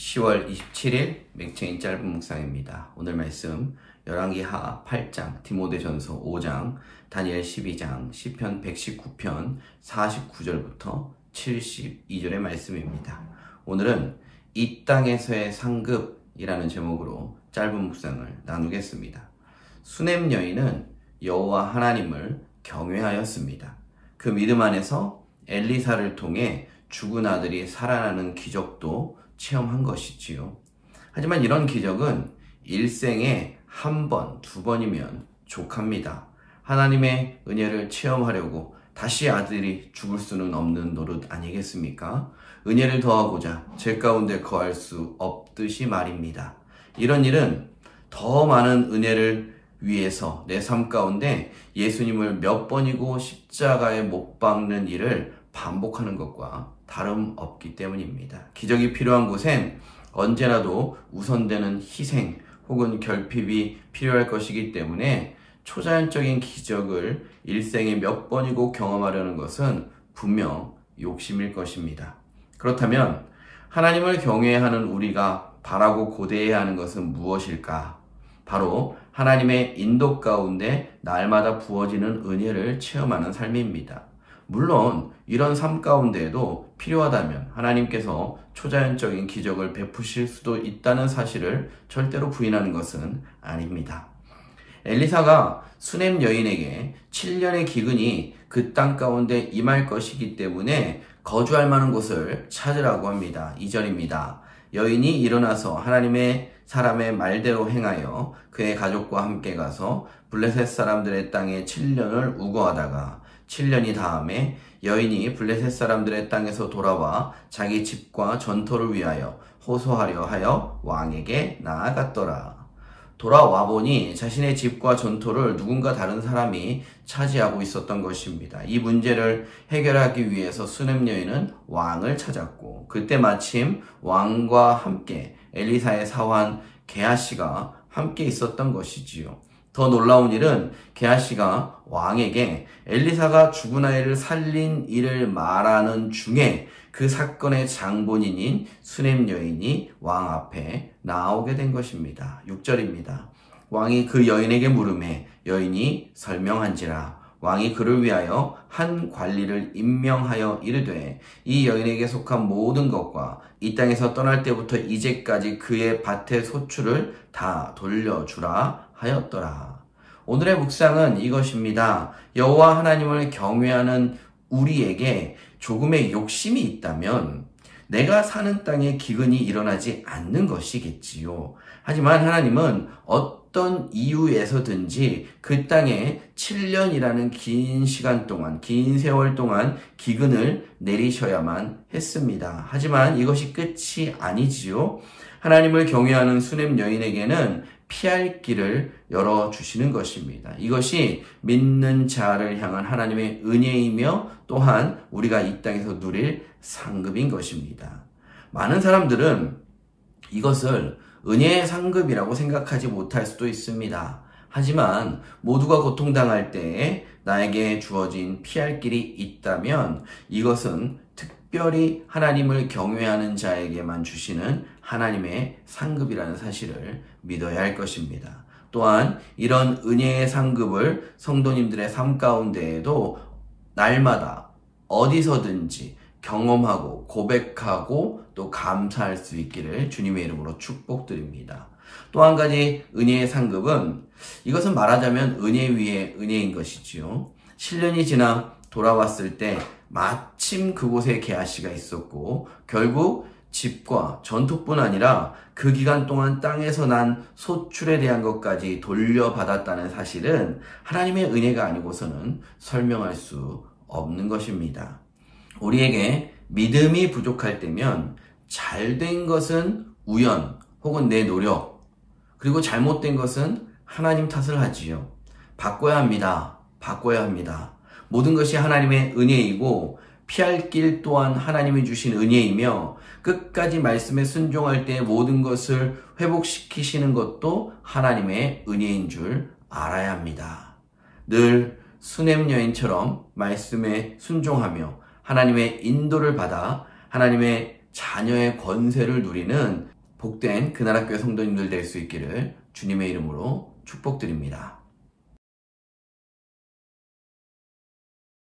10월 27일 맹체인 짧은 묵상입니다. 오늘 말씀 열왕기하 8장, 디모데전서 5장, 다니엘 12장, 시편 119편 49절부터 72절의 말씀입니다. 오늘은 이 땅에서의 상급이라는 제목으로 짧은 묵상을 나누겠습니다. 수넴 여인은 여호와 하나님을 경외하였습니다. 그 믿음 안에서 엘리사를 통해 죽은 아들이 살아나는 기적도 체험한 것이지요. 하지만 이런 기적은 일생에 한 번, 두 번이면 족합니다. 하나님의 은혜를 체험하려고 다시 아들이 죽을 수는 없는 노릇 아니겠습니까? 은혜를 더하고자 죄 가운데 거할 수 없듯이 말입니다. 이런 일은 더 많은 은혜를 위해서 내 삶 가운데 예수님을 몇 번이고 십자가에 못 박는 일을 반복하는 것과 다름없기 때문입니다. 기적이 필요한 곳엔 언제라도 우선되는 희생 혹은 결핍이 필요할 것이기 때문에 초자연적인 기적을 일생에 몇 번이고 경험하려는 것은 분명 욕심일 것입니다. 그렇다면 하나님을 경외하는 우리가 바라고 고대해야 하는 것은 무엇일까? 바로 하나님의 인도 가운데 날마다 부어지는 은혜를 체험하는 삶입니다. 물론 이런 삶 가운데에도 필요하다면 하나님께서 초자연적인 기적을 베푸실 수도 있다는 사실을 절대로 부인하는 것은 아닙니다. 엘리사가 수넴 여인에게 7년의 기근이 그 땅 가운데 임할 것이기 때문에 거주할 만한 곳을 찾으라고 합니다. 2절입니다. 여인이 일어나서 하나님의 사람의 말대로 행하여 그의 가족과 함께 가서 블레셋 사람들의 땅에 7년을 우거하다가 7년이 다음에 여인이 블레셋 사람들의 땅에서 돌아와 자기 집과 전토를 위하여 호소하려 하여 왕에게 나아갔더라. 돌아와 보니 자신의 집과 전토를 누군가 다른 사람이 차지하고 있었던 것입니다. 이 문제를 해결하기 위해서 수넴 여인은 왕을 찾았고 그때 마침 왕과 함께 엘리사의 사환 게하시가 함께 있었던 것이지요. 더 놀라운 일은 게하시가 왕에게 엘리사가 죽은 아이를 살린 일을 말하는 중에 그 사건의 장본인인 수넴 여인이 왕 앞에 나오게 된 것입니다. 6절입니다. 왕이 그 여인에게 물으매 여인이 설명한지라. 왕이 그를 위하여 한 관리를 임명하여 이르되 이 여인에게 속한 모든 것과 이 땅에서 떠날 때부터 이제까지 그의 밭의 소출을 다 돌려주라 하였더라. 오늘의 묵상은 이것입니다. 여호와 하나님을 경외하는 우리에게 조금의 욕심이 있다면 내가 사는 땅에 기근이 일어나지 않는 것이겠지요. 하지만 하나님은 어떤 이유에서든지 그 땅에 7년이라는 긴 시간 동안, 긴 세월 동안 기근을 내리셔야만 했습니다. 하지만 이것이 끝이 아니지요. 하나님을 경외하는 수넴 여인에게는 피할 길을 열어주시는 것입니다. 이것이 믿는 자를 향한 하나님의 은혜이며 또한 우리가 이 땅에서 누릴 상급인 것입니다. 많은 사람들은 이것을 은혜의 상급이라고 생각하지 못할 수도 있습니다. 하지만 모두가 고통당할 때에 나에게 주어진 피할 길이 있다면 이것은 특별히 하나님을 경외하는 자에게만 주시는 하나님의 상급이라는 사실을 믿어야 할 것입니다. 또한 이런 은혜의 상급을 성도님들의 삶 가운데에도 날마다 어디서든지 경험하고 고백하고 또 감사할 수 있기를 주님의 이름으로 축복드립니다. 또 한 가지 은혜의 상급은 이것은 말하자면 은혜 위에 은혜인 것이지요. 7년이 지나 돌아왔을 때 마침 그곳에 게하시가 있었고 결국 집과 전토뿐 아니라 그 기간 동안 땅에서 난 소출에 대한 것까지 돌려받았다는 사실은 하나님의 은혜가 아니고서는 설명할 수 없는 것입니다. 우리에게 믿음이 부족할 때면 잘된 것은 우연 혹은 내 노력 그리고 잘못된 것은 하나님 탓을 하지요. 바꿔야 합니다. 바꿔야 합니다. 모든 것이 하나님의 은혜이고 피할 길 또한 하나님이 주신 은혜이며 끝까지 말씀에 순종할 때 모든 것을 회복시키시는 것도 하나님의 은혜인 줄 알아야 합니다. 늘 수넴 여인처럼 말씀에 순종하며 하나님의 인도를 받아 하나님의 자녀의 권세를 누리는 복된 그 나라 교회 성도님들 될 수 있기를 주님의 이름으로 축복드립니다.